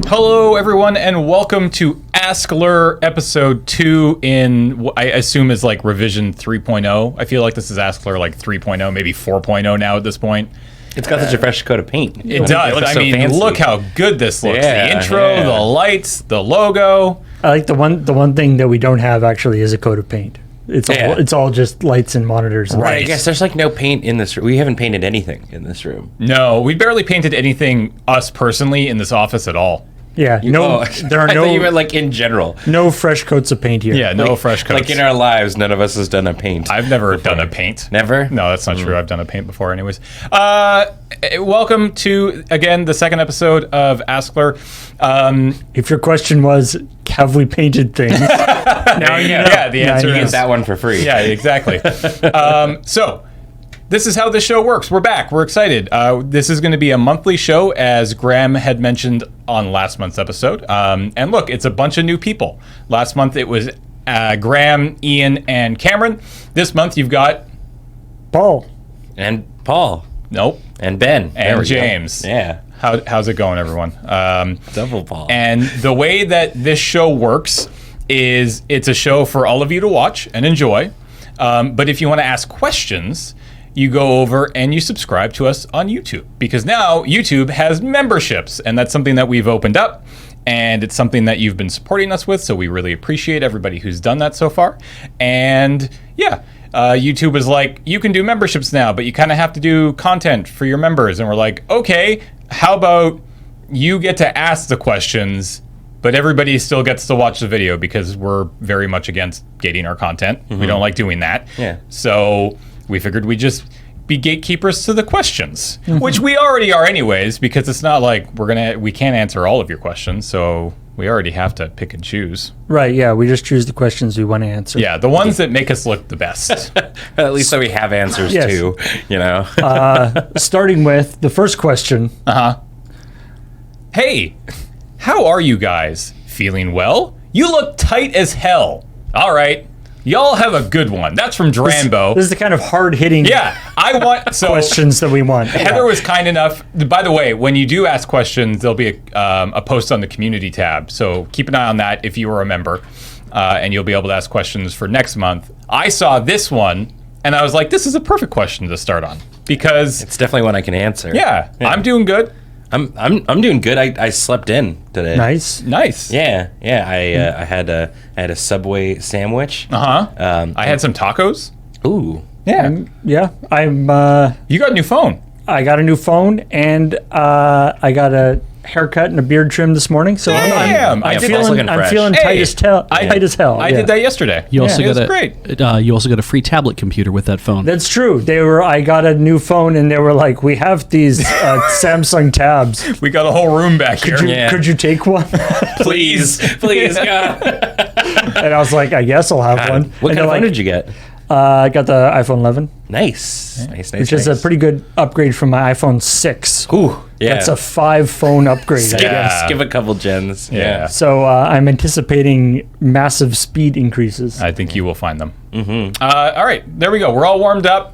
Hello, everyone, and welcome to askLRR episode 2 in what I assume is like revision 3.0. I feel like this is askLRR like 3.0, maybe 4.0 now at this point. It's got such a fresh coat of paint. It does. Looks I so mean, fancy. look how good this looks. Yeah, the intro, the lights, the logo. I like the one thing that we don't have actually is a coat of paint. It's all just lights and monitors. And Right. I guess there's like no paint in this room. We haven't painted anything in this room. No, we barely painted anything, us personally, in this office at all. Yeah, there are I thought you meant like in general. no fresh coats of paint here. Yeah, no fresh coats. Like in our lives, none of us has done a paint. I've never done a paint. Never? No, that's not true. I've done a paint before anyways. Welcome to, again, the second episode of askLRR. If your question was, have we painted things? Now you know. Yeah, the answer You is get that one for free. Yeah, exactly. So, this is how this show works. We're back. We're excited. This is going to be a monthly show, as Graham had mentioned on last month's episode. And look, it's a bunch of new people. Last month it was Graham, Ian, and Cameron. This month you've got... Paul. And Paul. Nope. And Ben. There And we go. James. Yeah. How's it going, everyone? Double Paul. And the way that this show works is it's a show for all of you to watch and enjoy. But if you want to ask questions, you go over and you subscribe to us on YouTube, because now YouTube has memberships, and that's something that we've opened up, and it's something that you've been supporting us with, so we really appreciate everybody who's done that so far. And yeah, YouTube is like, you can do memberships now, but you kind of have to do content for your members. And we're like, okay, how about you get to ask the questions, but everybody still gets to watch the video, because we're very much against gating our content. We don't like doing that. Yeah. So we figured we'd just be gatekeepers to the questions, which we already are anyways, because it's not like we can't answer all of your questions, so we already have to pick and choose. Right, yeah, we just choose the questions we want to answer. Yeah, the ones that make us look the best. At least so we have answers Yes. too, you know. Starting with the first question. Hey, how are you guys? Feeling well? You look tight as hell. All right. Y'all have a good one. That's from Drambo. This is the kind of hard-hitting Yeah, I want... So questions that we want. Heather was kind enough. By the way, when you do ask questions, there'll be a post on the community tab. So keep an eye on that if you are a member, and you'll be able to ask questions for next month. I saw this one, and I was like, this is a perfect question to start on, because It's definitely one I can answer. yeah, I'm doing good. I'm doing good. I slept in today. Nice. Nice. Yeah. I had a Subway sandwich. I had some tacos. Ooh. Yeah. Yeah, You got a new phone. I got a new phone, and I got a haircut and a beard trim this morning, so Damn, I'm I did- looking I'm fresh. feeling Hey, tight as hell. Tight as hell. I yeah. did that yesterday. You also it was got great. you also got a free tablet computer with that phone. That's true. I got a new phone, and they were like, "We have these Samsung tabs. We got a whole room back here. Could you take one?" Please, God. And I was like, "I guess I'll have one." What And kind of they're phone did you get? I got the iPhone 11, Nice. which is a pretty good upgrade from my iPhone 6. Ooh, yeah. That's a 5-phone upgrade, I guess. Skip a couple gens. Yeah. So I'm anticipating massive speed increases. I think you will find them. All right, there we go. We're all warmed up.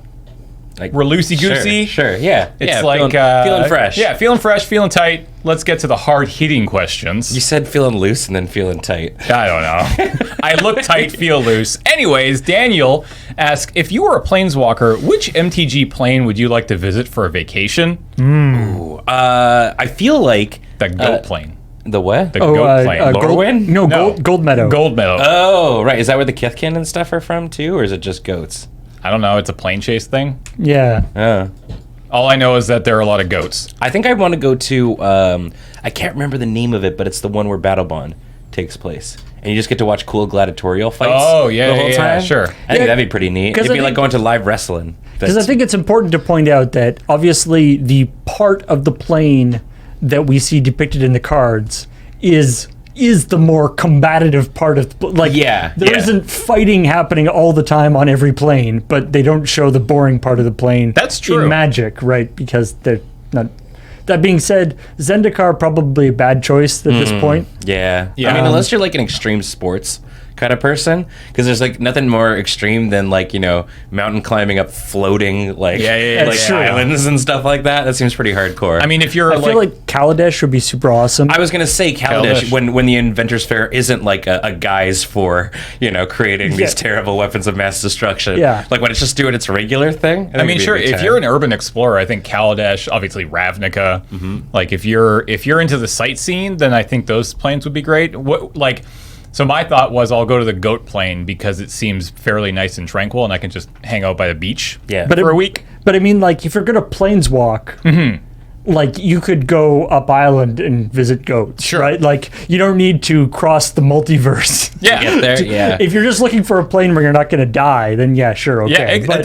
Like, We're loosey-goosey. Sure. Yeah. It's yeah, like feeling fresh. Yeah, feeling fresh, feeling tight. Let's get to the hard-hitting questions. You said feeling loose and then feeling tight. I don't know. I look tight, feel loose. Anyways, Daniel asks, if you were a planeswalker, which MTG plane would you like to visit for a vacation? I feel like The goat plane. the what? The goat plane. Lorwyn? No, No. Gold Meadow. Gold Meadow. Oh, right. Is that where the Kithkin and stuff are from too, or is it just goats? I don't know. It's a plane chase thing. Yeah. All I know is that there are a lot of goats. I think I want to go to. I can't remember the name of it, but it's the one where Battle Bond takes place, and you just get to watch cool gladiatorial fights. Oh, yeah, the whole yeah, time. sure. I think that'd be pretty neat. 'Cause It'd I be like think- going to live wrestling. Because I think it's important to point out that obviously the part of the plane that we see depicted in the cards is the more combative part of there Yeah. isn't fighting happening all the time on every plane, but they don't show the boring part of the plane. That's true. In Magic, right? Because they're not. That being said, Zendikar probably a bad choice at this point. Yeah. Yeah. I mean, unless you're like an extreme sports kind of person, because there's like nothing more extreme than like, you know, mountain climbing up floating like, like islands and stuff like that. That seems pretty hardcore. I mean, if you're I feel like Kaladesh would be super awesome. I was gonna say Kaladesh when the Inventors Fair isn't like a guise for, you know, creating these terrible weapons of mass destruction. Yeah. Like when it's just doing its regular thing. I mean, sure. If you're an urban explorer, I think Kaladesh, obviously Ravnica. Like if you're into the sightseeing, then I think those planes would be great. So my thought was I'll go to the Goat Plain because it seems fairly nice and tranquil, and I can just hang out by the beach for a week. But I mean, like, if you're going to planeswalk, like, you could go up island and visit goats, right? Like, you don't need to cross the multiverse. to get there. If you're just looking for a plane where you're not going to die, then sure, okay. But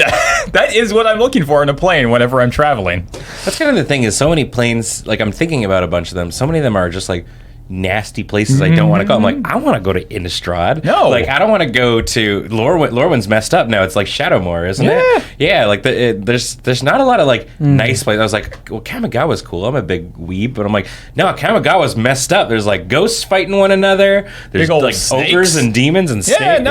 that is what I'm looking for in a plane whenever I'm traveling. That's kind of the thing is so many planes, like I'm thinking about a bunch of them. So many of them are just like nasty places I don't want to go. I'm like, I want to go to Innistrad. No. Like, I don't want to go to Lorwyn. Lorwyn's messed up now. It's like Shadowmoor, isn't it? Yeah, like there's not a lot of like nice places. I was like, well, Kamigawa's cool. I'm a big weeb, but I'm like, no, Kamigawa's messed up. There's like ghosts fighting one another. There's big old like snakes. ogres and demons and snakes.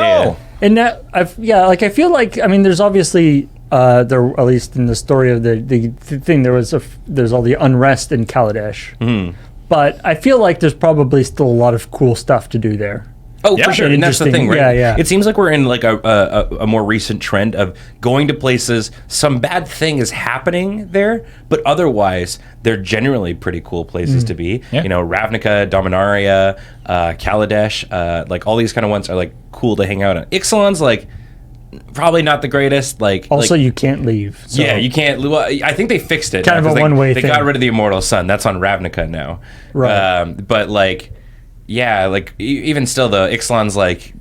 And that, I feel like, I mean, there's obviously, there, at least in the story of the thing, there's all the unrest in Kaladesh. But I feel like there's probably still a lot of cool stuff to do there. Oh, for sure. And that's the thing, right? Yeah. It seems like we're in like a more recent trend of going to places, some bad thing is happening there, but otherwise, they're generally pretty cool places to be. Yeah. You know, Ravnica, Dominaria, Kaladesh, like all these kind of ones are like cool to hang out on. Ixalan's like probably not the greatest. Also, you can't leave. So. Yeah, you can't. Well, I think they fixed it. Kind of a one-way thing. They got rid of the Immortal Sun. That's on Ravnica now. Right. But like, yeah, like even still, though, Ixalan's like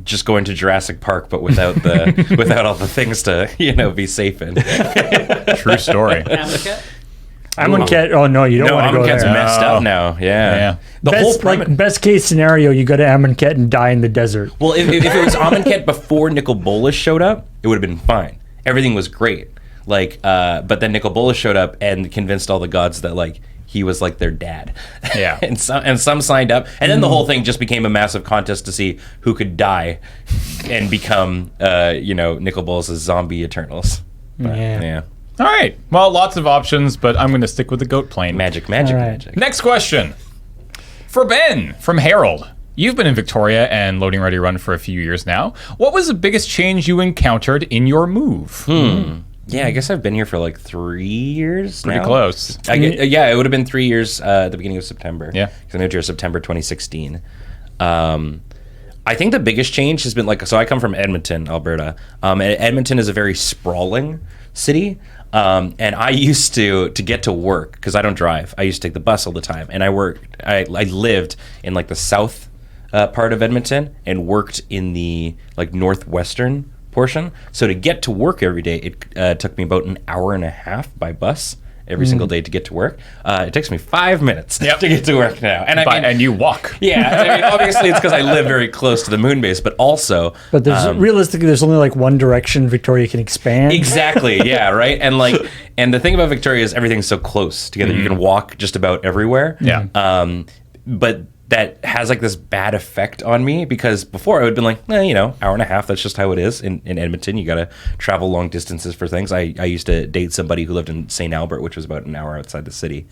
just going to Jurassic Park, but without the without all the things to be safe in. True story. Amonkhet. Oh no, you don't want to go there. Amonkhet's messed up now. Yeah. The best case scenario, you go to Amonkhet and die in the desert. Well, if it was Amonkhet before Nicol Bolas showed up, it would have been fine. Everything was great. Like, but then Nicol Bolas showed up and convinced all the gods that like he was like their dad. Yeah. and some signed up, and then the whole thing just became a massive contest to see who could die and become Nicol Bolas' zombie Eternals. But, yeah. All right. Well, lots of options, but I'm going to stick with the Goat Plane. Magic. Next question. For Ben from Harold. You've been in Victoria and Loading Ready Run for a few years now. What was the biggest change you encountered in your move? Yeah, I guess I've been here for like 3 years Pretty now. close. It would have been 3 years at the beginning of September. Yeah. Because I moved here September 2016. I think the biggest change has been so I come from Edmonton, Alberta. And Edmonton is a very sprawling city. And I used to get to work, because I don't drive, I used to take the bus all the time. And I lived in like the south part of Edmonton and worked in the like northwestern portion. So to get to work every day, it took me about an hour and a half by bus every single day to get to work. It takes me 5 minutes to get to work now. And and you walk. Yeah, I mean, obviously it's because I live very close to the moon base, but also... But realistically, there's only like one direction Victoria can expand. Exactly, yeah, right? And the thing about Victoria is everything's so close together. You can walk just about everywhere. Yeah. But that has like this bad effect on me, because before I would have been like, hour and a half, that's just how it is in Edmonton. You got to travel long distances for things. I used to date somebody who lived in St. Albert, which was about an hour outside the city.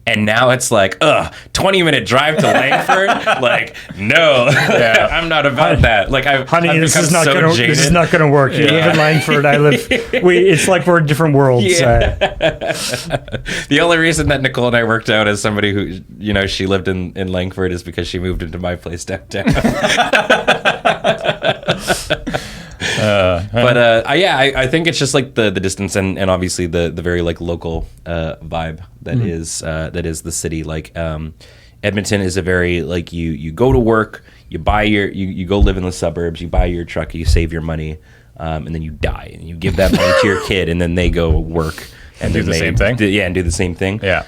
And now it's like, 20-minute drive to Langford? Like, no, I'm not about that. Like, Honey, this is not going to work. You live in Langford. I live. It's like we're in different worlds. Yeah. The only reason that Nicole and I worked out as somebody who, she lived in Langford is because she moved into my place downtown. I think it's just like the distance and obviously the very like local vibe that is the city. Like Edmonton is a very like you go to work, you buy you go live in the suburbs, you buy your truck, you save your money, and then you die and you give that money to your kid, and then they go work and do the same thing. And do the same thing. Yeah.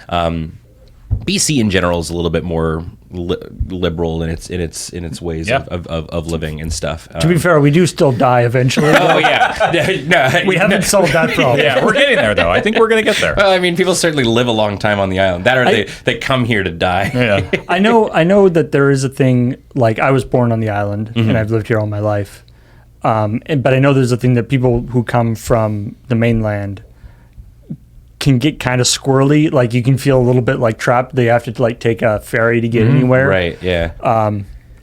BC in general is a little bit more liberal in its ways of living and stuff. To be fair, we do still die eventually. Oh yeah, no, we haven't solved that problem. Yeah, we're getting there though. I think we're gonna get there. Well, I mean, people certainly live a long time on the island. That or they come here to die. Yeah. I know that there is a thing, like I was born on the island and I've lived here all my life. But I know there's a thing that people who come from the mainland can get kind of squirrely. Like you can feel a little bit like trapped. They have to like take a ferry to get anywhere. Right. Yeah.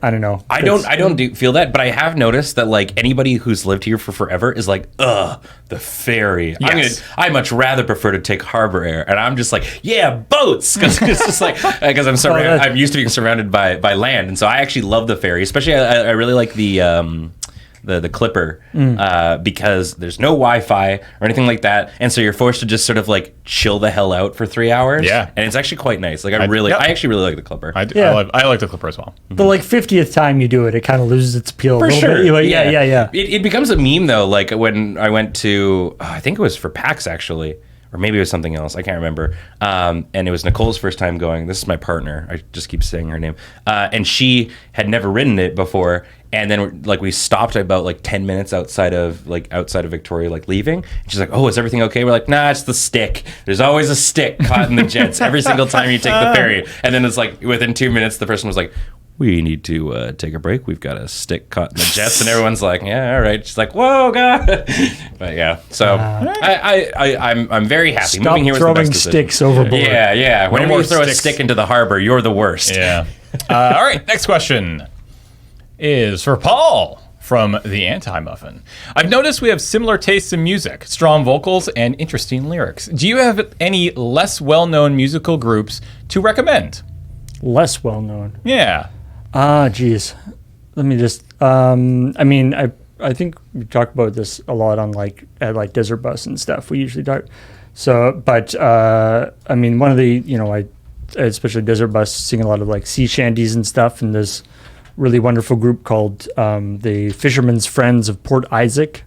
I don't know. I don't feel that, but I have noticed that like anybody who's lived here for forever is like, the ferry. Yes. I much rather prefer to take harbor air, and I'm just like, yeah, boats, because it's just like because I'm used to being surrounded by land, and so I actually love the ferry. Especially, I really like the Clipper because there's no Wi-Fi or anything like that, and so you're forced to just sort of like chill the hell out for 3 hours. Yeah, and it's actually quite nice. Like I actually really like the Clipper. I like the Clipper as well. The like 50th time you do it, it kind of loses its appeal For a little sure. bit. Like, yeah. It becomes a meme though. Like when I went to, I think it was for PAX actually. Or maybe it was something else. I can't remember. And it was Nicole's first time going. This is my partner. I just keep saying her name. And she had never ridden it before. And then like we stopped about like 10 minutes outside of Victoria, like leaving. And she's like, "Oh, is everything okay?" We're like, "Nah, it's the stick. There's always a stick caught in the jets every single time you take the ferry." And then it's like within 2 minutes, the person was like, "We need to take a break. We've got a stick caught in the jets," and everyone's like, "Yeah, all right." She's like, "Whoa, God!" But yeah, so I'm very happy. Stop Moving here was the throwing best decision. sticks overboard. Yeah. Whenever more you throw sticks. a stick into the harbor, you're the worst. Yeah. All right. Next question is for Paul from the Anti-Muffin. I've noticed we have similar tastes in music, strong vocals, and interesting lyrics. Do you have any less well-known musical groups to recommend? Less well known. Yeah. Geez. Let me just. I mean, I think we talk about this a lot on like at like Desert Bus and stuff. We usually talk. So, but I mean, one of the I especially Desert Bus sing a lot of like sea shanties and stuff, and there's really wonderful group called the Fishermen's Friends of Port Isaac,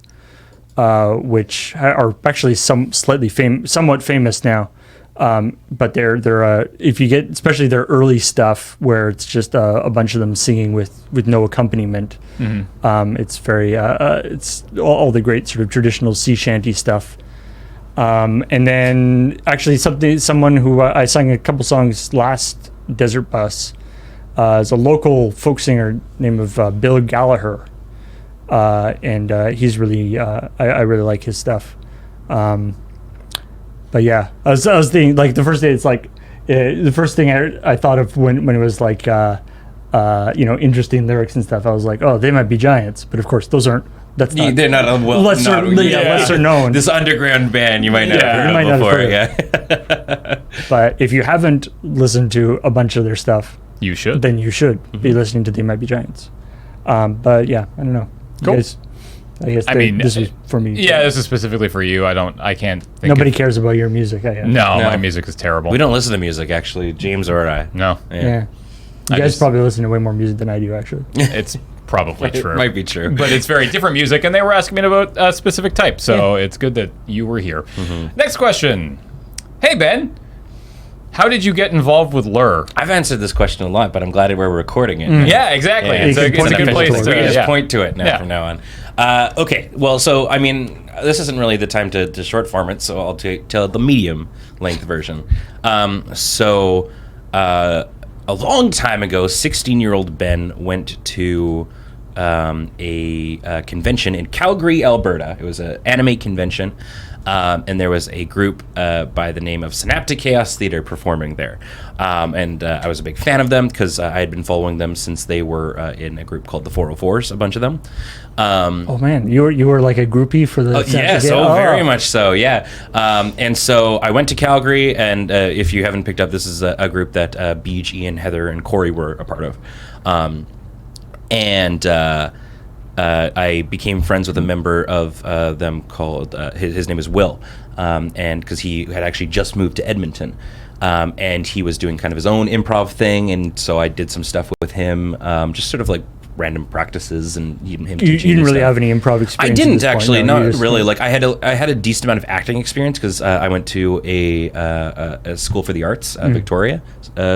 which are actually somewhat famous now. But they're if you get especially their early stuff where it's just a bunch of them singing with no accompaniment, it's very it's all the great sort of traditional sea shanty stuff. And then actually someone who I sang a couple songs last Desert Bus is a local folk singer named of Bill Gallagher, and he's really I really like his stuff. But yeah, I was thinking like the first day it's like the first thing I thought of when it was like interesting lyrics and stuff. I was like, oh, They Might Be Giants, but of course those aren't. They're not lesser known. This underground band you might not have heard of before. Yeah. But if you haven't listened to a bunch of their stuff, You should. then you should be listening to They Might Be Giants. But yeah, I don't know. You Cool. guys, I guess this was for me. Yeah, this is specifically for you. I can't think Nobody cares about your music. No, my music is terrible. We don't listen to music actually, James or I. No. Yeah. You I guys just- probably listen to way more music than I do, actually. It's probably true. It might be true. But it's very different music, and they were asking me about a specific type, so it's good that you were here. Next question. Hey, Ben. How did you get involved with Lur? I've answered this question a lot, but I'm glad we're recording it. Yeah, exactly. Yeah, It's a you can good point place to it. to We can just yeah. point to it now Yeah. from now on. Okay, well, so, I mean, this isn't really the time to short form it, so I'll tell the medium length version. A long time ago, 16-year-old Ben went to a convention in Calgary, Alberta. It was an anime convention, and there was a group by the name of Synaptic Chaos Theater performing there. And I was a big fan of them because I had been following them since they were in a group called the 404s, a bunch of them. Oh man, you were like a groupie for the. Very much so, yeah. And so I went to Calgary, and if you haven't picked up, this is a group that Beej, Ian, Heather, and Corey were a part of. I became friends with a member of them called, his name is Will, and because he had actually just moved to Edmonton. And he was doing kind of his own improv thing, and so I did some stuff with him, just sort of like random practices and him You teaching didn't me really stuff. have any improv experience. I at didn't this point, actually, no? You not just- really. Like I had a decent amount of acting experience because I went to a school for the arts, Victoria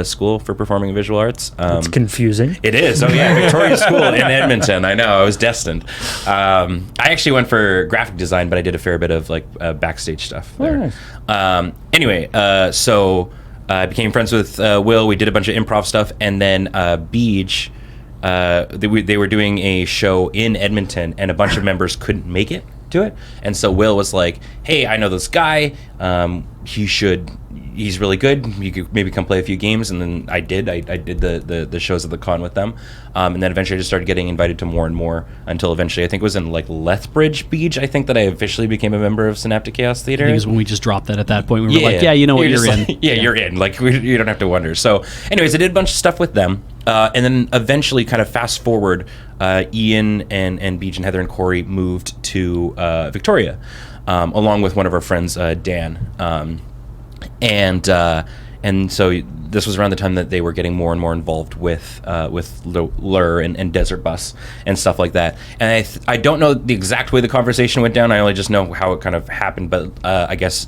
School for Performing and Visual Arts. It's confusing. It is. Oh yeah, Victoria School in Edmonton. I know. I was destined. I actually went for graphic design, but I did a fair bit of like backstage stuff there. nice. Anyway, so I became friends with Will. We did a bunch of improv stuff, and then Beej. They were doing a show in Edmonton, and a bunch of members couldn't make it to it, and so Will was like, "Hey, I know this guy. He's really good. You could maybe come play a few games." And then I did. I did the shows at the con with them, and then eventually I just started getting invited to more and more until eventually I think it was in like Lethbridge Beach. I think that I officially became a member of Synaptic Chaos Theater. I think it was when we just dropped that at that point. We were like, yeah, you know what, you're in. Like, you're in. Like, you don't have to wonder. So, anyways, I did a bunch of stuff with them. And then eventually, kind of fast forward, Ian and Beej and Heather and Corey moved to Victoria, along with one of our friends, Dan. And so this was around the time that they were getting more and more involved with Lure and Desert Bus and stuff like that. And I don't know the exact way the conversation went down. I only just know how it kind of happened. But I guess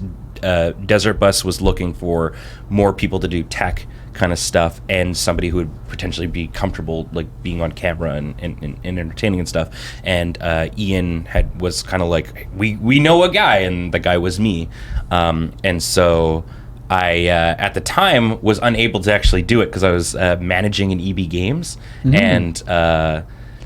Desert Bus was looking for more people to do tech kind of stuff and somebody who would potentially be comfortable like being on camera and entertaining and stuff. And Ian was kind of like, we know a guy, and the guy was me. And so I at the time was unable to actually do it because I was managing an EB Games, and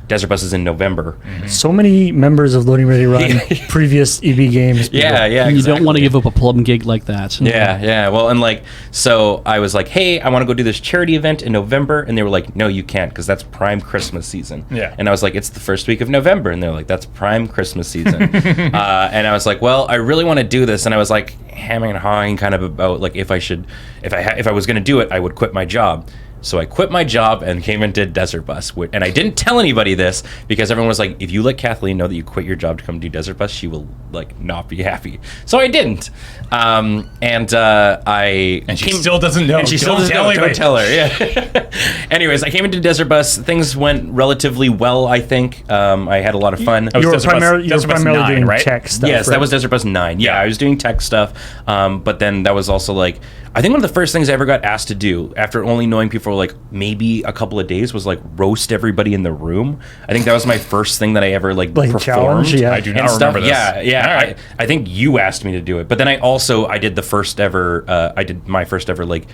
Desert Bus is in November. So many members of Loading Ready Run, previous EB games. people. Yeah, You don't want to give up a plum gig like that. Yeah. Well, and like, so I was like, hey, I want to go do this charity event in November. And they were like, no, you can't, because that's prime Christmas season. Yeah. And I was like, it's the first week of November. And they're like, that's prime Christmas season. And I was like, well, I really want to do this. And I was like, hamming and hawing kind of about like if I was going to do it, I would quit my job. So I quit my job and came and did Desert Bus. And I didn't tell anybody this because everyone was like, if you let Kathleen know that you quit your job to come do Desert Bus, she will like not be happy. So I didn't. And she still doesn't know. And she still doesn't know. Don't tell her. Yeah. Anyways, I came into Desert Bus. Things went relatively well, I think. I had a lot of fun. You were Desert Bus- primarily Desert Bus doing 9, right? tech stuff. Yes, right? that was Desert Bus 9. Yeah, I was doing tech stuff. But then that was also like, I think one of the first things I ever got asked to do after only knowing people for like maybe a couple of days was like roast everybody in the room. I think that was my first thing that I ever like performed. challenge, yeah. I do not and remember this. Yeah. All right. I think you asked me to do it. But then I did the first ever, I did my first ever like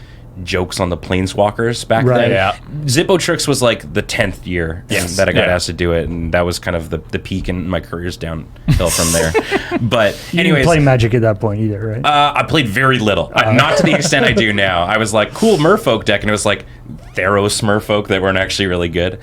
jokes on the Planeswalkers back Right. then. Yeah. Zippo Tricks was like the 10th year that I got asked to do it, and that was kind of the peak, and my career's downhill from there. But You didn't anyways, play Magic at that point either, right? I played very little, not to the extent I do now. I was like, cool Merfolk deck, and it was like Theros Merfolk that weren't actually really good.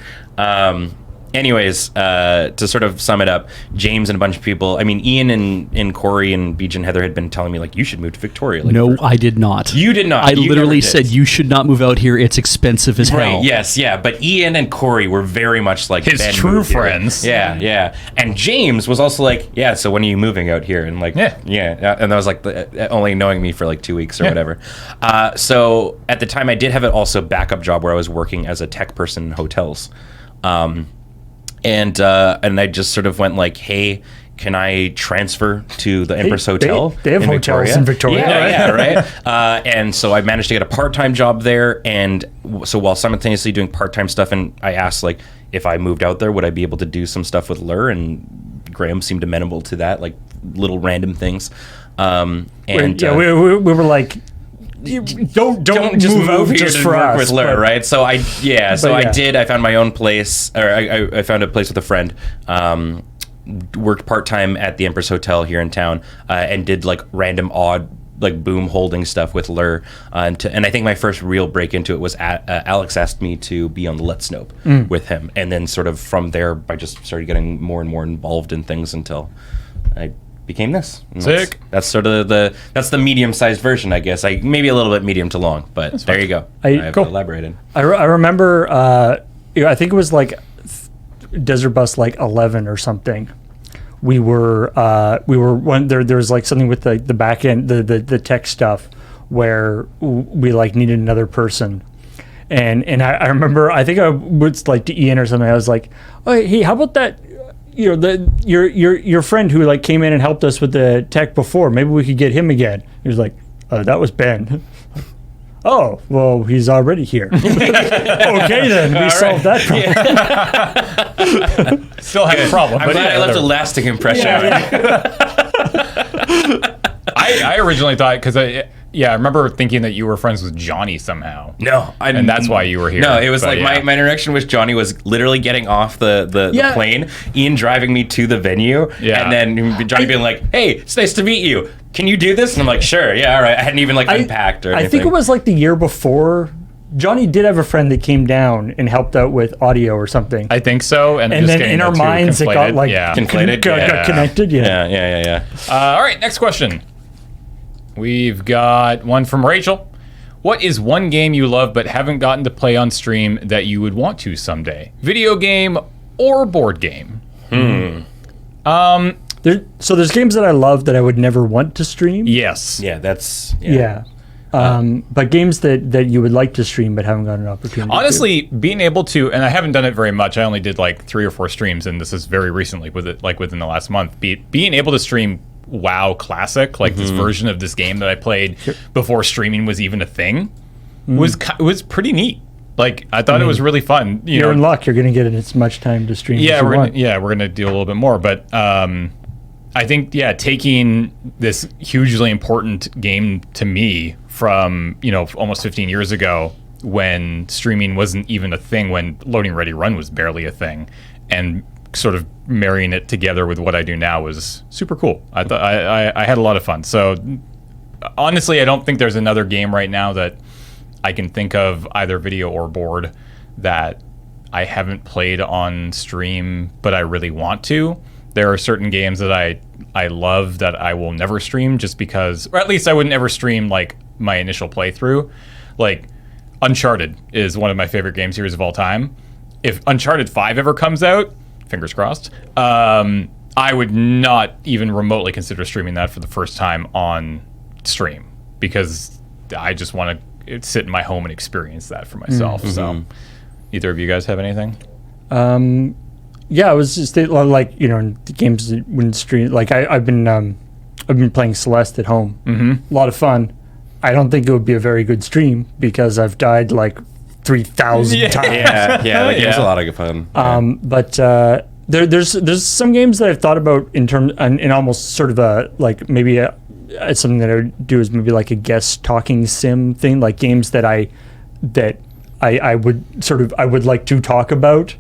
Anyways, to sort of sum it up, James and a bunch of people, I mean, Ian and Corey and Beej and Heather had been telling me, like, you should move to Victoria. Like, No, I did not. You did not. I You literally never did. said you should not move out here. It's expensive as hell. Right, yes, yeah. But Ian and Corey were very much like His Ben true moved here. friends. Yeah. And James was also like, yeah, so when are you moving out here? And like, yeah. And that was like only knowing me for like 2 weeks or whatever. So at the time I did have an also backup job where I was working as a tech person in hotels. And I just sort of went like, hey, can I transfer to the Empress Hotel? They have hotels in Victoria. Yeah, right. And so I managed to get a part-time job there. And so while simultaneously doing part-time stuff, and I asked like if I moved out there, would I be able to do some stuff with Lure? And Graham seemed amenable to that, like little random things. We were like, don't just move out here just to for work us, with Lure, but- right? So I yeah. did. I found my own place, or I found a place with a friend. Worked part-time at the Empress Hotel here in town, and did like random odd like boom holding stuff with Lure. And I think my first real break into it was Alex asked me to be on the Let's Nope with him, and then sort of from there I just started getting more and more involved in things until I became this. And Sick. That's sort of that's the medium-sized version, I guess. Maybe a little bit medium to long, but there you go. I've Cool. elaborated. I remember, I think it was like Desert Bus like 11 or something. We were when there was like something with the back end, the tech stuff where we like needed another person. And I remember, I think I was like to Ian or something. I was like, "Oh, hey, how about that? Your friend who like came in and helped us with the tech before. Maybe we could get him again." He was like, "That was Ben." Oh, well, he's already here. Okay, then we solved that problem. Still have a problem. I'm but glad I left a whatever. lasting impression. I originally thought, because I remember thinking that you were friends with Johnny somehow. No, And that's why you were here. No, it was But like my interaction with Johnny was literally getting off the Yeah. plane, Ian driving me to the venue, Yeah. and then Johnny being like, "Hey, it's nice to meet you. Can you do this?" And I'm like, "Sure, yeah, all right." I hadn't even like unpacked or anything. I think it was like the year before. Johnny did have a friend that came down and helped out with audio or something. I think so. And and just then getting in the our two minds, it got conflated. like Yeah. Conflated? got Yeah. connected. Yeah. Yeah. All right, next question. We've got one from Rachel. What is one game you love but haven't gotten to play on stream that you would want to someday? Video game or board game? So there's games that I love that I would never want to stream. Yes. Yeah, that's Yeah. But games that you would like to stream but haven't gotten an opportunity. Honestly, being able to, and I haven't done it very much. I only did like 3 or 4 streams, and this is very recently, with it, like within the last month. Being able to stream WoW Classic, like this version of this game that I played before streaming was even a thing, was pretty neat. Like I thought it was really fun. You're in luck. You're going to get as much time to stream. Yeah, as you want. we're gonna do a little bit more, but I think taking this hugely important game to me from almost 15 years ago, when streaming wasn't even a thing, when LoadingReadyRun was barely a thing, and sort of marrying it together with what I do now was super cool. I thought I had a lot of fun. So honestly, I don't think there's another game right now that I can think of, either video or board, that I haven't played on stream but I really want to. There are certain games that I love that I will never stream, just because, or at least I would never stream like my initial playthrough. Like Uncharted is one of my favorite game series of all time. If Uncharted 5 ever comes out, fingers crossed, I would not even remotely consider streaming that for the first time on stream, because I just want to sit in my home and experience that for myself. So either of you guys have anything? Yeah, I was just like the games that wouldn't stream. Like I've been playing Celeste at home. A lot of fun. I don't think it would be a very good stream because I've died like 3,000 times. Yeah, the game's a lot of fun. But there's some games that I've thought about in almost sort of a like maybe something that I would do is maybe like a guest talking sim thing, like games that I would like to talk about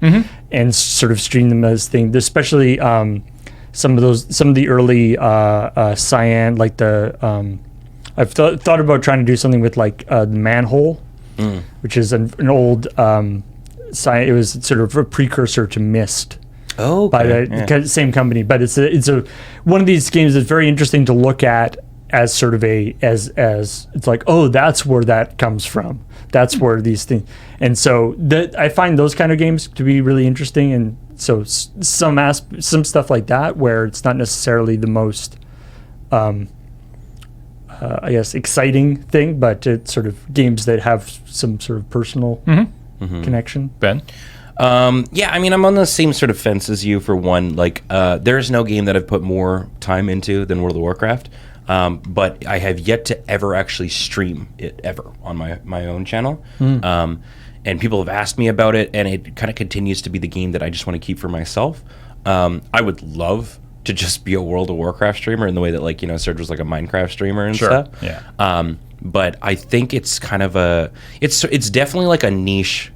and sort of stream them as things, especially some of the early Cyan, like the I've thought about trying to do something with like the Manhole, which is an old Cyan. It was sort of a precursor to Myst. Oh, by the same company, but it's a one of these games that's very interesting to look at as sort of as it's like, oh, that's where that comes from. That's where these things, and so I find those kind of games to be really interesting. And so some stuff like that where it's not necessarily the most, I guess, exciting thing, but it's sort of games that have some sort of personal connection. Ben? Yeah, I mean, I'm on the same sort of fence as you for one. Like, there's no game that I've put more time into than World of Warcraft. But I have yet to ever actually stream it ever on my own channel. And people have asked me about it, and it kind of continues to be the game that I just want to keep for myself. I would love to just be a World of Warcraft streamer in the way that, like, Serge was like a Minecraft streamer and stuff. Yeah. But I think it's kind of it's definitely like a niche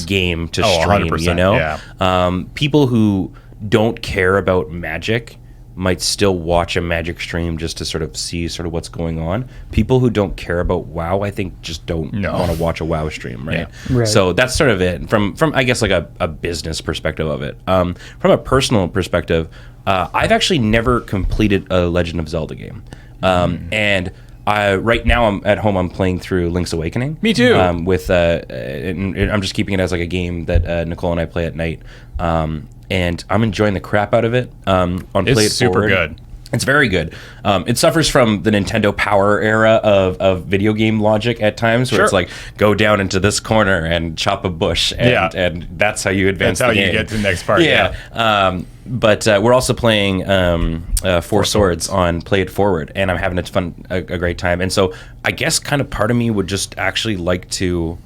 game to stream, 100%, people who don't care about Magic might still watch a Magic stream just to sort of see sort of what's going on. People who don't care about WoW, I think, just don't want to watch a WoW stream, right? Right. So that's sort of it from I guess like a business perspective of it. From a personal perspective, I've actually never completed a Legend of Zelda game, and right now I'm at home. I'm playing through Link's Awakening. Me too. And I'm just keeping it as like a game that Nicole and I play at night. And I'm enjoying the crap out of it. On It's Play It super Forward. good. It's very good. It suffers from the Nintendo Power era of video game logic at times, where it's like, go down into this corner and chop a bush, and that's how you advance. That's how the game. you get to the next part. Yeah. But we're also playing Four Swords on Play It Forward, and I'm having a great time. And so I guess kind of part of me would just actually like to,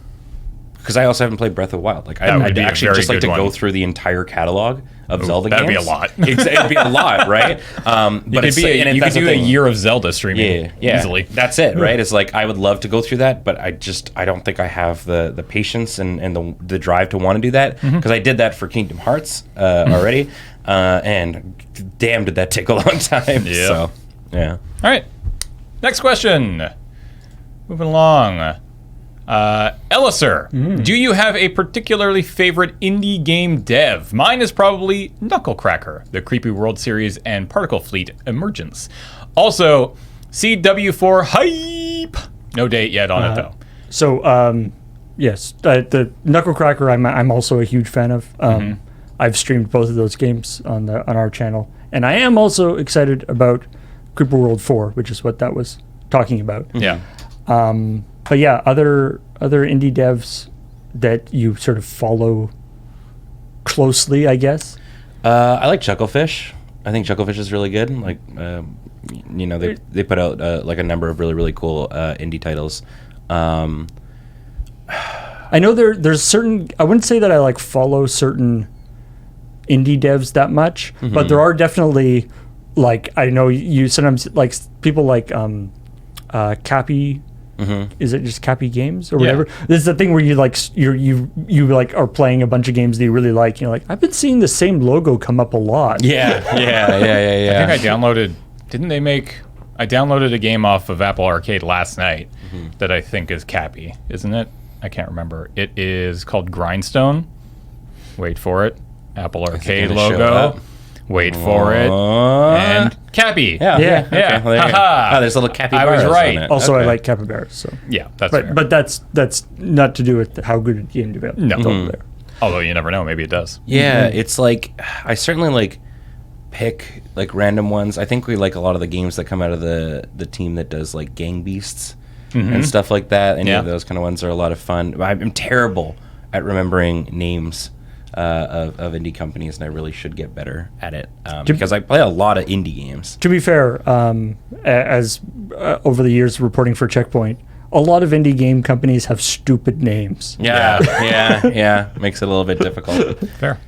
because I also haven't played Breath of the Wild. Like I'd actually just like to go through the entire catalog of Zelda that'd games. be a lot. It'd be a lot, right? But you could do a year of Zelda streaming easily. That's it, right? It's like I would love to go through that, but I don't think I have the patience and the drive to want to do that, because I did that for Kingdom Hearts already, and damn, did that take a long time. Yeah. So, yeah. All right. Next question. Moving along. Ellisir, do you have a particularly favorite indie game dev? Mine is probably Knucklecracker, the Creepy World series, and Particle Fleet Emergence. Also, CW4 hype. No date yet on it though. So yes, the Knucklecracker I'm also a huge fan of. I've streamed both of those games on our channel, and I am also excited about Creeper World 4, which is what that was talking about. Yeah. But yeah, other indie devs that you sort of follow closely, I guess. I like Chucklefish. I think Chucklefish is really good. Like, they put out like a number of really cool indie titles. I know there's certain. I wouldn't say that I like follow certain indie devs that much, but there are definitely, like, I know you sometimes like people like Cappy. Is it just Cappy Games or whatever? This is the thing where you like you like are playing a bunch of games that you really like. You're like, I've been seeing the same logo come up a lot. Yeah. I think I downloaded. I downloaded a game off of Apple Arcade last night that I think is Cappy, isn't it? I can't remember. It is called Grindstone. Wait for it. Apple Arcade logo. Wait for it. And Cappy. Yeah. Yeah. Okay. Well, there you go. Oh, there's little capybaras. I was right. On it. Also, Okay. I like capybaras. So Yeah, that's fair. but that's not to do with how good a game development. No. Although you never know, maybe it does. Yeah, it's like I certainly like pick like random ones. I think we like a lot of the games that come out of the team that does like Gang Beasts and stuff like that. Any of those kind of ones are a lot of fun. I'm terrible at remembering names of indie companies, and I really should get better at it because I play a lot of indie games. To be fair, as over the years reporting for Checkpoint, a lot of indie game companies have stupid names. Yeah. Makes it a little bit difficult. Fair.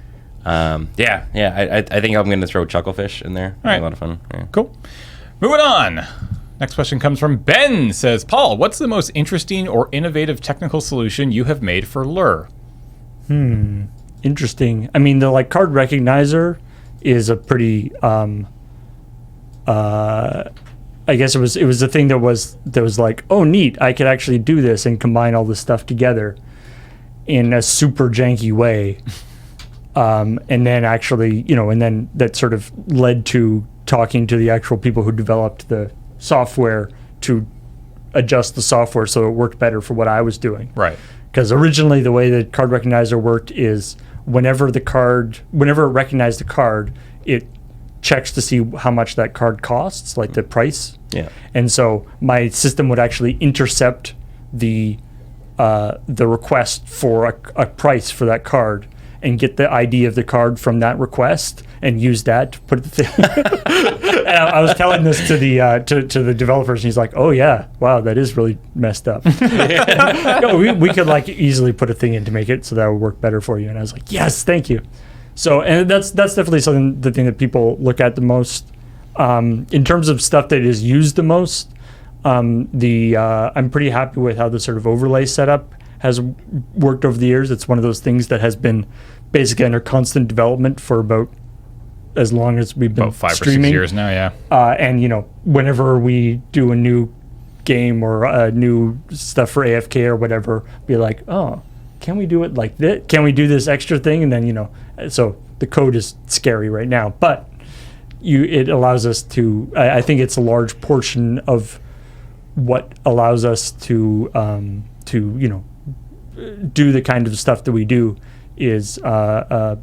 I think I'm going to throw Chucklefish in there. All right. A lot of fun. Yeah. Cool. Moving on. Next question comes from Ben. Says, Paul, what's the most interesting or innovative technical solution you have made for Lure? Interesting. I mean, the like card recognizer is a pretty. I guess it was the thing that was like, oh neat, I could actually do this and combine all this stuff together in a super janky way. And then actually, and then that sort of led to talking to the actual people who developed the software to adjust the software so it worked better for what I was doing. Right. Because originally the way the card recognizer worked is whenever it recognized the card, it checks to see how much that card costs, like the price. Yeah. And so my system would actually intercept the request for a price for that card and get the ID of the card from that request and use that to put the thing. And I was telling this to the developers, and he's like, "Oh yeah, wow, that is really messed up." No, we could like easily put a thing in to make it so that would work better for you. And I was like, "Yes, thank you." So, and that's definitely the thing that people look at the most in terms of stuff that is used the most. I'm pretty happy with how the sort of overlay setup has worked over the years. It's one of those things that has been basically under constant development for about as long as we've been About 5 streaming. or 6 years now, yeah. And whenever we do a new game or a new stuff for AFK or whatever, be like, oh, can we do it like this? Can we do this extra thing? And then so the code is scary right now, but it allows us to. I think it's a large portion of what allows us to do the kind of stuff that we do is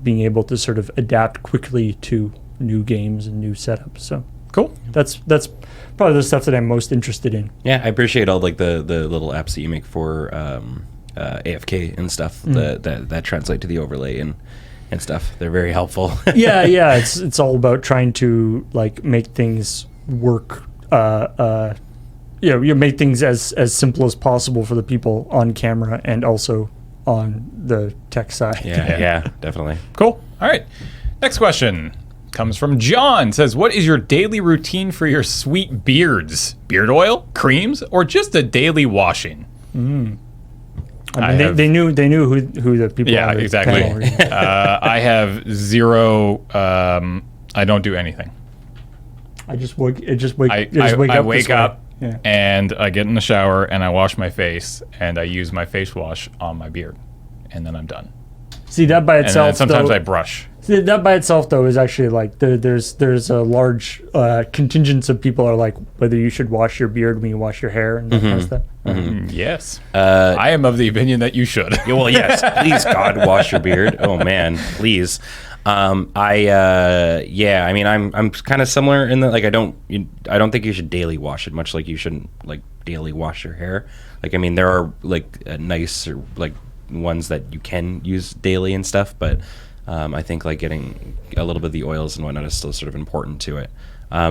being able to sort of adapt quickly to new games and new setups. So Cool. That's probably the stuff that I'm most interested in. Yeah, I appreciate all like the little apps that you make for AFK and stuff that translate to the overlay and stuff. They're very helpful. Yeah. It's all about trying to like make things work. You make things as simple as possible for the people on camera and also on the tech side. Yeah, definitely. Cool. All right. Next question comes from John. Says, what is your daily routine for your sweet beards? Beard oil, creams, or just a daily washing? I mean, they knew who the people. Yeah, on the exactly. panel were. I have zero. I don't do anything. I just wake I up. wake this way. up Yeah. and I get in the shower and I wash my face and I use my face wash on my beard, and then I'm done. See that by And itself. then sometimes though, I brush. See, that by itself though is actually like there's a large contingent of people are like whether you should wash your beard when you wash your hair and that kind of stuff. Yes. I am of the opinion that you should. Yeah, well, yes, please, God, wash your beard. Oh man, please. I mean, I'm kind of similar in that, like, I don't think you should daily wash it, much like you shouldn't like daily wash your hair. Like, I mean, there are like nice like ones that you can use daily and stuff, but I think like getting a little bit of the oils and whatnot is still sort of important to it. I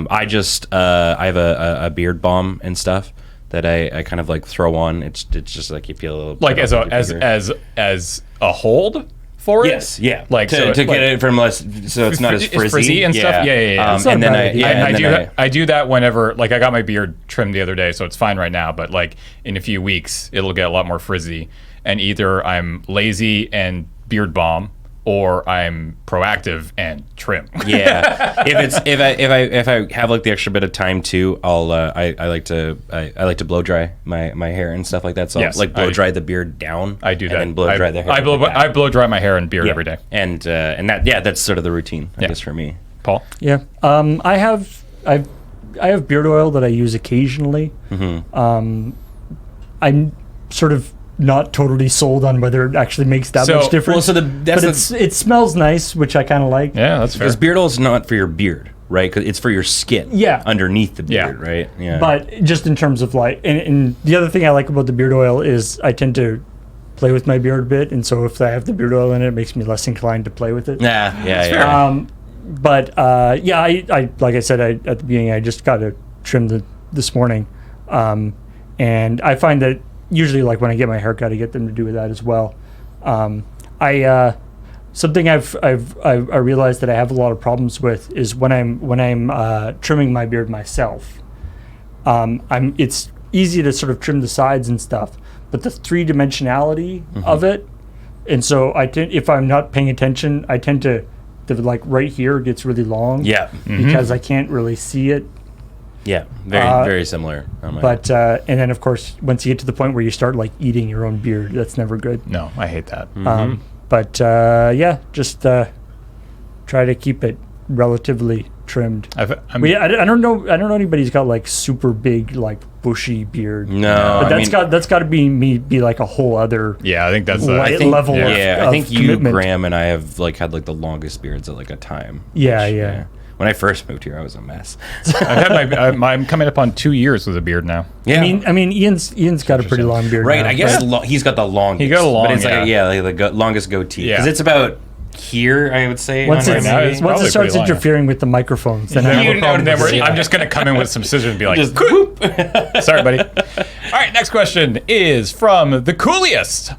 have a beard balm and stuff that I kind of like throw on. It's just like you feel Like as a hold for it. Yes, yeah. Like to get it from less, so it's not as frizzy, and stuff. Yeah. It's not And a then bad idea. I do that whenever, like, I got my beard trimmed the other day, so it's fine right now. But like in a few weeks, it'll get a lot more frizzy, and either I'm lazy and beard balm, or I'm proactive and trim. Yeah, if I have like the extra bit of time too, I'll I like to blow dry my hair and stuff like that. So Yes, I'll like blow dry the beard down. I do that. And then blow dry the hair. I blow dry my hair and beard Yeah. every day. And that's sort of the routine, I guess, for me. Paul? Yeah. I have beard oil that I use occasionally. I'm sort of not totally sold on whether it actually makes that much difference. Well, but it smells nice, which I kind of like. Yeah, that's fair. Because beard oil is not for your beard, right? 'Cause it's for your skin. Yeah. Underneath the beard, Yeah. right? Yeah. But just in terms of like, and the other thing I like about the beard oil is I tend to play with my beard a bit, and so if I have the beard oil in it, it makes me less inclined to play with it. yeah. But I like I said at the beginning, I just got to trim this morning, and I find that usually like when I get my haircut, I get them to do that as well. Something I realized that I have a lot of problems with is when I'm trimming my beard myself. It's easy to sort of trim the sides and stuff, but the three-dimensionality of it, and so if I'm not paying attention, I tend to like right here gets really long. Yeah. Because I can't really see it. Yeah. Very similar. But and then of course once you get to the point where you start like eating your own beard, that's never good. No, I hate that. But just try to keep it relatively trimmed. I don't know anybody who's got like super big like bushy beard. No, but that's got to be like a whole other Yeah, I think that's level. Yeah, of I think you, commitment. Graham, and I have like had like the longest beards at like a time. Yeah. When I first moved here, I was a mess. I've had I'm coming up on 2 years with a beard now. Yeah. I mean, Ian's got a pretty long beard. Right, now, I guess but- he's got the longest. He got a long, but it's yeah. like the longest goatee. Yeah. Because it's about here, I would say. Once on it now, it's probably starts pretty long. interfering with the microphones, then I have a problem. Then with it. I'm just going to come in with some scissors and be like, Just "Whoop." Sorry, buddy. All right, next question is from the coolest.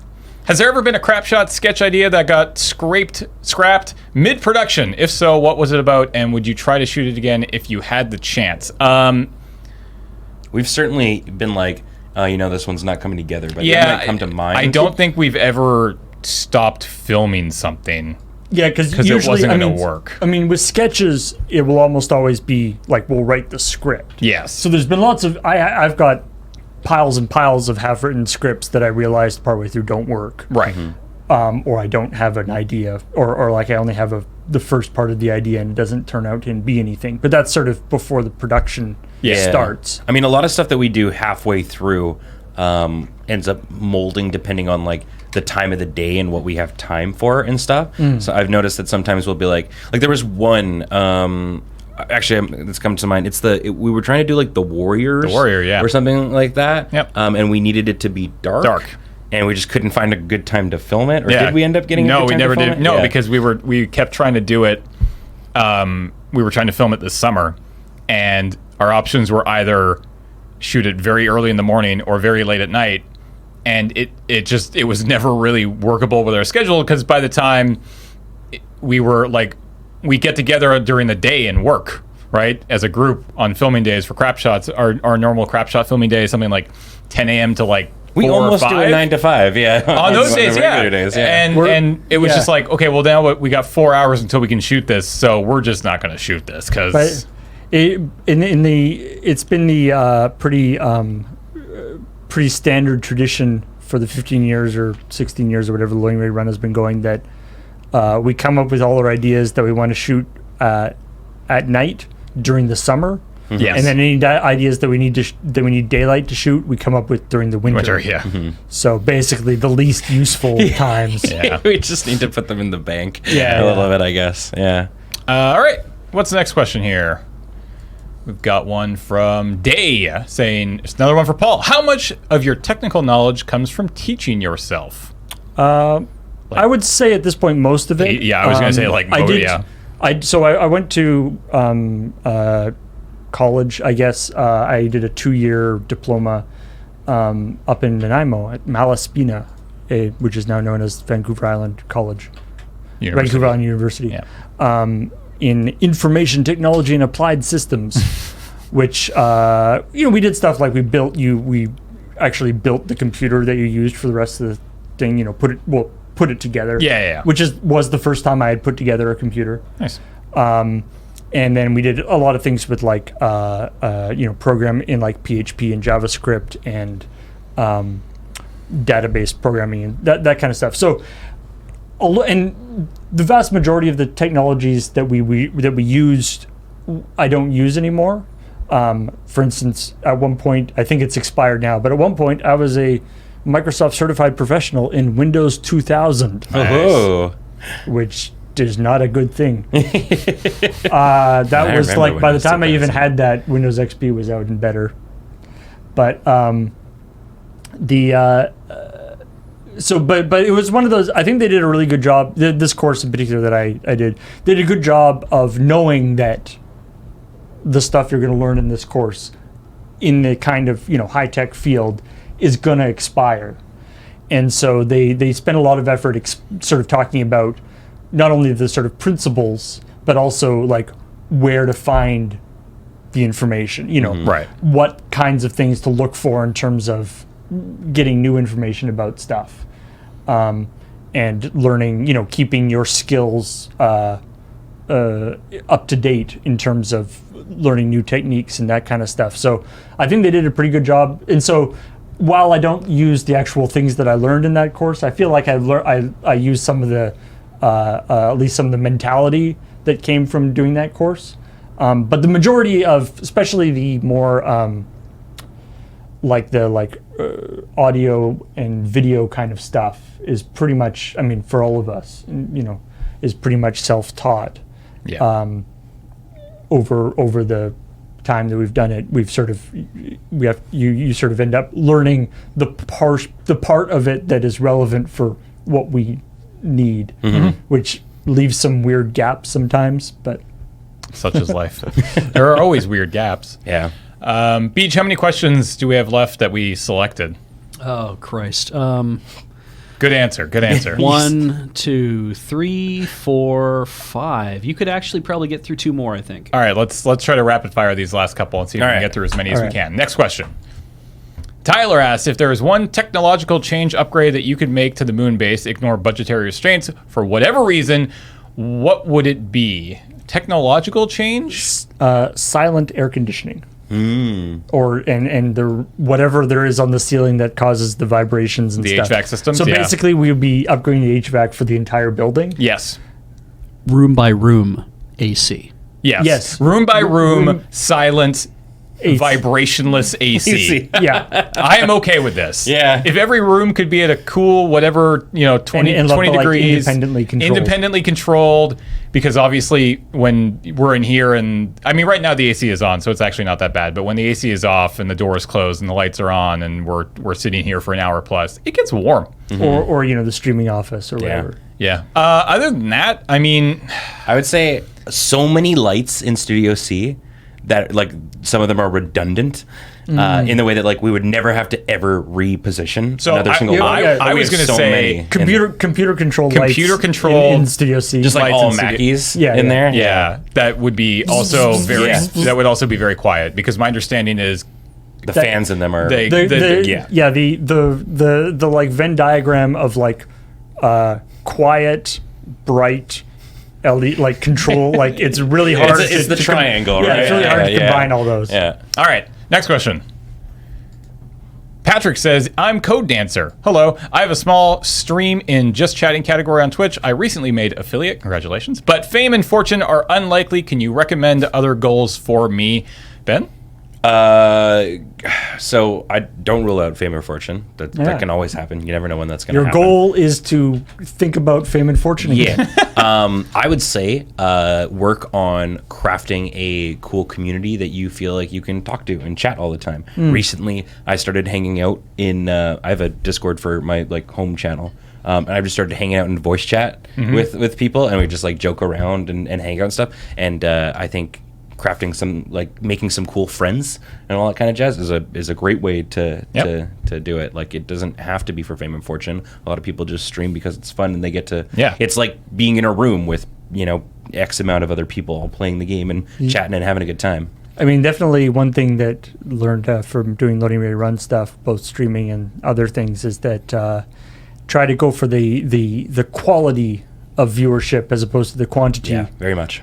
Has there ever been a crap shot sketch idea that got scrapped mid-production? If so, what was it about, and would you try to shoot it again if you had the chance? We've certainly been like, this one's not coming together, but Yeah, it might come to mind. I don't think we've ever stopped filming something. Yeah, because it wasn't going to work. I mean, with sketches, it will almost always be like we'll write the script. Yes. So there's been lots of I've got piles and piles of half-written scripts that I realized partway through don't work. Right. Or I don't have an idea, or like I only have the first part of the idea and it doesn't turn out to be anything. But that's sort of before the production starts. I mean, a lot of stuff that we do halfway through ends up molding depending on like the time of the day and what we have time for and stuff. So I've noticed that sometimes we'll be like there was one actually, it's come to mind. We were trying to do like the Warriors, yeah, or something like that. Yep. And we needed it to be dark. And we just couldn't find a good time to film it. Or did we end up getting? No, a good time we never to film did. It? No, because we kept trying to do it. We were trying to film it this summer, and our options were either shoot it very early in the morning or very late at night, and it was never really workable with our schedule, because by the time we were like, we get together during the day and work, right, as a group on filming days for crap shots. Our normal crap shot filming day is something like 10 a.m. to like 4 we almost or 5. do a 9 to 5, yeah. On those days, yeah. Days, And it was just like, okay, well now we got 4 hours until we can shoot this, so we're just not going to shoot this because it's been the pretty standard tradition for the 15 years or 16 years or whatever the Loading Ready Run has been going, that we come up with all our ideas that we want to shoot at night during the summer. Yes. And then any ideas that we need daylight to shoot, we come up with during the winter. Yeah. So basically, the least useful times. Yeah. We just need to put them in the bank. Yeah. A little bit, I guess. Yeah. All right. What's the next question here? We've got one from Day saying, it's another one for Paul. How much of your technical knowledge comes from teaching yourself? I would say at this point, most of it. Yeah, I was going to say I went to college, I guess. I did a 2-year diploma up in Nanaimo at Malaspina, which is now known as Vancouver Island College. Vancouver Island University. Yeah. In information technology and applied systems, which we did stuff like we actually built the computer that you used for the rest of the thing. Put it together. Yeah. Which was the first time I had put together a computer. Nice. And then we did a lot of things with like program in like PHP and JavaScript and database programming and that kind of stuff. So, and the vast majority of the technologies that we used, I don't use anymore. For instance, at one point, I think it's expired now, but at one point I was a Microsoft certified professional in Windows 2000. Oh. Which is not a good thing. That was like, by the time I even had that, Windows XP was out and better. But but it was one of those, I think they did a really good job, this course in particular that I did a good job of knowing that the stuff you're going to learn in this course in the kind of high-tech field is going to expire. And so they spent a lot of effort sort of talking about not only the sort of principles, but also like where to find the information, Right. What kinds of things to look for in terms of getting new information about stuff, and learning, keeping your skills up to date in terms of learning new techniques and that kind of stuff. So I think they did a pretty good job. And so while I don't use the actual things that I learned in that course, I feel like I used some of the at least some of the mentality that came from doing that course. But the majority of, especially the more audio and video kind of stuff is pretty much, for all of us, is pretty much self-taught. Yeah. Over the time that we've done it, you sort of end up learning the part of it that is relevant for what we need, which leaves some weird gaps sometimes, but such is life. There are always weird gaps. Yeah. Beach, how many questions do we have left that we selected? Oh, Christ. Good answer. 1, 2, 3, 4, 5. You could actually probably get through 2 more, I think. All right, let's try to rapid fire these last couple and see if we can get through as many as we can. Next question. Tyler asks, if there is one technological change upgrade that you could make to the moon base, ignore budgetary restraints, for whatever reason, what would it be? Technological change? Silent air conditioning. Or whatever there is on the ceiling that causes the vibrations and stuff. The HVAC systems? So basically we would be upgrading the HVAC for the entire building. Yes. Room by room AC. Yes. Yes. Room by room, silent vibrationless AC. Yeah. I am okay with this. Yeah. If every room could be at a cool, whatever, 20 And degrees. like independently controlled. Because obviously when we're in here and, I mean, right now the AC is on, so it's actually not that bad. But when the AC is off and the door is closed and the lights are on and we're sitting here for an hour plus, it gets warm. Or the streaming office or whatever. Yeah. Other than that, I mean, I would say so many lights in Studio C that like some of them are redundant in the way that like we would never have to ever reposition another single light. I was going to say computer controlled lights in Studio C. Just like lights all in Studio- Mackies Yeah, in yeah. there. Yeah, that would be also very. Yeah. That would also be very quiet because my understanding is The fans in them are they- The like Venn diagram of like quiet, bright, LED, like control, like it's really hard. it's the triangle, right? It's really hard to combine all those. Yeah. all right. Next question. Patrick says, I'm Code Dancer. Hello. I have a small stream in Just Chatting category on Twitch. I recently made affiliate. Congratulations. But fame and fortune are unlikely. Can you recommend other goals for me? Ben? So I don't rule out fame or fortune. That can always happen. You never know when that's going to Your happen. goal is to think about fame and fortune again. Yeah. I would say work on crafting a cool community that you feel like you can talk to and chat all the time. Recently, I started hanging out in. I have a Discord for my like home channel. And I've just started hanging out in voice chat with people, and we just like joke around and hang out and stuff. And I think crafting some like making some cool friends and all that kind of jazz is a great way to do it. Like it doesn't have to be for fame and fortune. A lot of people just stream because it's fun and they get to. Yeah. It's like being in a room with X amount of other people all playing the game and chatting and having a good time. I mean, definitely one thing that learned from doing Loading Ready Run stuff, both streaming and other things, is that try to go for the quality of viewership as opposed to the quantity. Yeah, very much.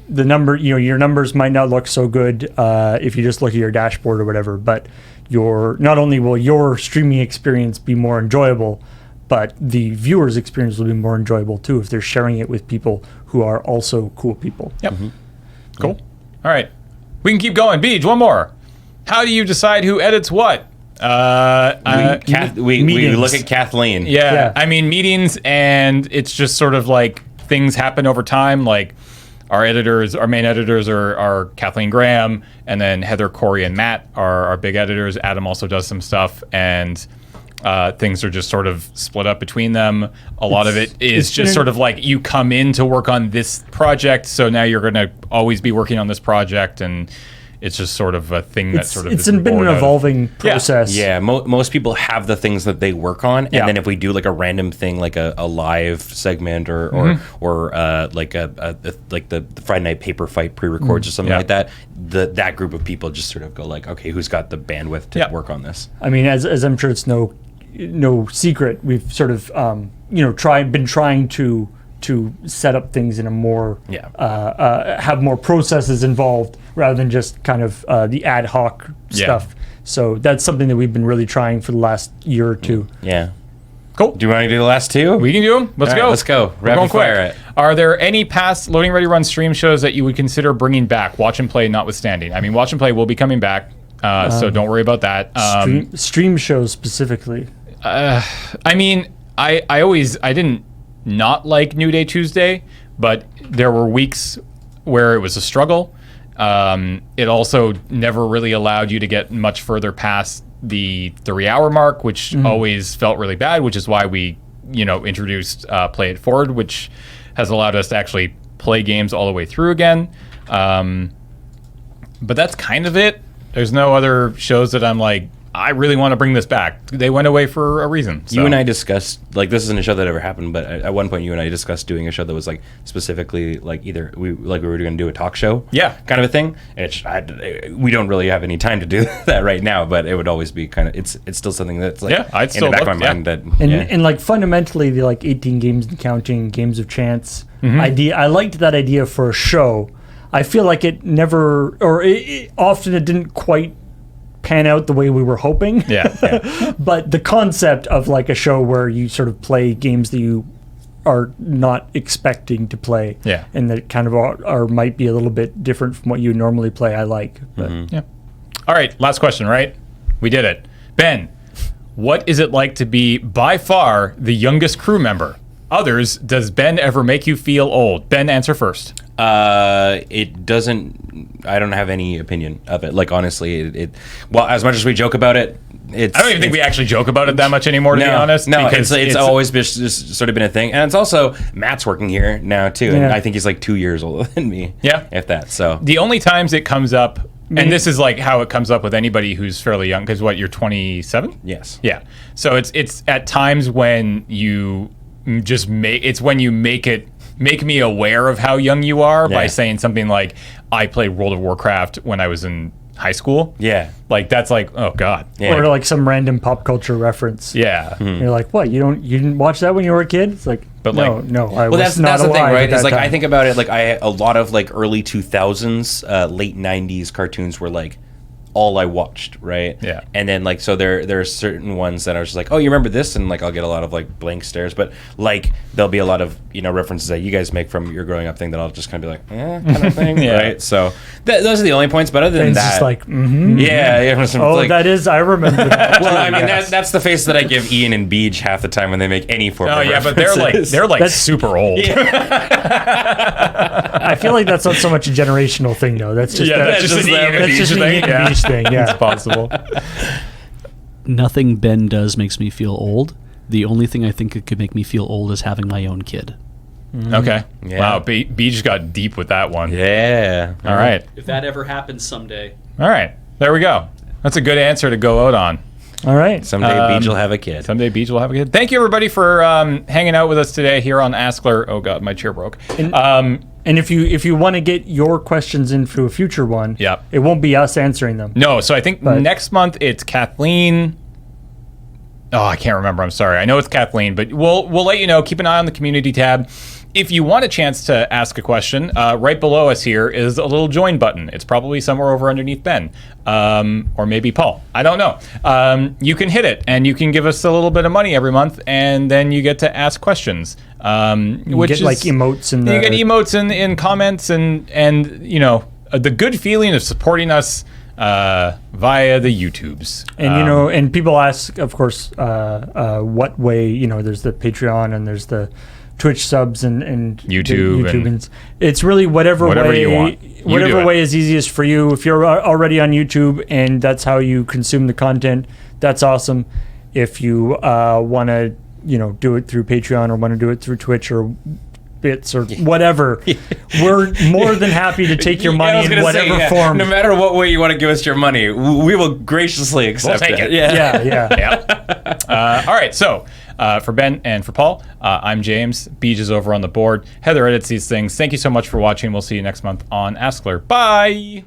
The number, your numbers might not look so good if you just look at your dashboard or whatever, but not only will your streaming experience be more enjoyable, but the viewer's experience will be more enjoyable too if they're sharing it with people who are also cool people. Yep. Cool. All right. We can keep going. Beej, one more. How do you decide who edits what? We look at Kathleen. Yeah. I mean, meetings, and it's just sort of like things happen over time. Like our main editors are Kathleen Graham, and then Heather, Corey, and Matt are our big editors. Adam also does some stuff, and things are just sort of split up between them. A lot of it is just sort of like you come in to work on this project, so now you're going to always be working on this project, and it's just sort of a thing that sort of it's been an evolving process. Yeah, most people have the things that they work on, and then if we do like a random thing, like a live segment or like the Friday Night Paper Fight pre-records or something like that, that group of people just sort of go like, okay, who's got the bandwidth to work on this? I mean, as I'm sure it's no secret, we've sort of been trying to set up things in a more have more processes involved rather than just kind of the ad hoc stuff. So that's something that we've been really trying for the last year or two. Yeah. Cool. Do you want to do the last two? We can do them. Let's go. Let's go. We're going Rapid fire quick. it. Are there any past Loading Ready Run stream shows that you would consider bringing back? Watch and Play notwithstanding. I mean, Watch and Play will be coming back, so don't worry about that. Stream shows specifically. I mean, I didn't not like New Day Tuesday, but there were weeks where it was a struggle. It also never really allowed you to get much further past the 3-hour mark, which always felt really bad, which is why we, introduced Play It Forward, which has allowed us to actually play games all the way through again. But that's kind of it. There's no other shows that I'm like, I really want to bring this back. They went away for a reason. So. You and I discussed, like, this isn't a show that ever happened, but at one point you and I discussed doing a show that was like specifically like either we were going to do a talk show, kind of a thing. And we don't really have any time to do that right now, but it would always be kind of it's still something that's like I'd in still the back love, of my mind that and like fundamentally the like 18 games and counting, games of chance idea. I liked that idea for a show. I feel like it never, or often it didn't quite pan out the way we were hoping. But the concept of like a show where you sort of play games that you are not expecting to play, and that kind of are might be a little bit different from what you normally play, I like. But. All right, last question, right? We did it. Ben, what is it like to be by far the youngest crew member? Others, does Ben ever make you feel old? Ben, answer first. It doesn't. I don't have any opinion of it. Like honestly, well, as much as we joke about it, it's. I don't even think we actually joke about it that much anymore, to be honest. No, because it's always just sort of been a thing, and it's also Matt's working here now too, and I think he's like 2 years older than me. Yeah, if that. So the only times it comes up, and this is like how it comes up with anybody who's fairly young, because what, you're 27? Yes. Yeah. So it's at times when you just it's when you make me aware of how young you are by saying something like, I played World of Warcraft when I was in high school. Yeah. Like, that's like, oh God. Yeah. Or like some random pop culture reference. Yeah. You're like, what? You didn't watch that when you were a kid? It's like, But no, like- no. I Well, was not that's the thing, alive right? at Is that like I time. think about it, like a lot of like early 2000s, late 90s cartoons were like all I watched, right? Yeah. And then like so there are certain ones that I was just like, oh, you remember this? And like I'll get a lot of like blank stares, but like there'll be a lot of references that you guys make from your growing up thing that I'll just kind of be like, kind of thing, Yeah. right? So those are the only points. But other than And it's that, just like, yeah. It's oh, like, that is, I remember that. well, I mean that's the face that I give Ian and Beej half the time when they make any form. Oh of yeah, but references. they're like That's- super old. I feel like that's not so much a generational thing, though. That's just Yeah, that's just an Ian and that's just Beej an thing, Ian and yeah. Beej thing. Yeah. It's possible. Nothing Ben does makes me feel old. The only thing I think it could make me feel old is having my own kid. Okay. Yeah. Wow, Beej got deep with that one. Yeah. All right. If that ever happens someday. All right. There we go. That's a good answer to go out on. All right. Someday Beej will have a kid. Someday Beej will have a kid. Thank you, everybody, for hanging out with us today here on askLRR. Oh, God, my chair broke. And if you want to get your questions into a future one, Yep. it won't be us answering them. No, so I think next month it's Kathleen. Oh, I can't remember. I'm sorry. I know it's Kathleen, but we'll let you know. Keep an eye on the community tab. If you want a chance to ask a question, right below us here is a little join button. It's probably somewhere over underneath Ben, or maybe Paul. I don't know. You can hit it, and you can give us a little bit of money every month, and then you get to ask questions. You get like emotes and you get emotes in comments, and the good feeling of supporting us via the YouTubes. And and people ask, of course, what way? There's the Patreon and there's the Twitch subs and YouTube and it's really whatever way you want. You do whatever it. way is easiest for you. If you're already on YouTube and that's how you consume the content, that's awesome. If you want to do it through Patreon or want to do it through Twitch or bits or whatever, we're more than happy to take your money in whatever form. No matter what way you want to give us your money, we will graciously accept take it. Yeah. All right, so for Ben and for Paul, I'm James. Beej is over on the board. Heather edits these things. Thank you so much for watching. We'll see you next month on askLRR. Bye.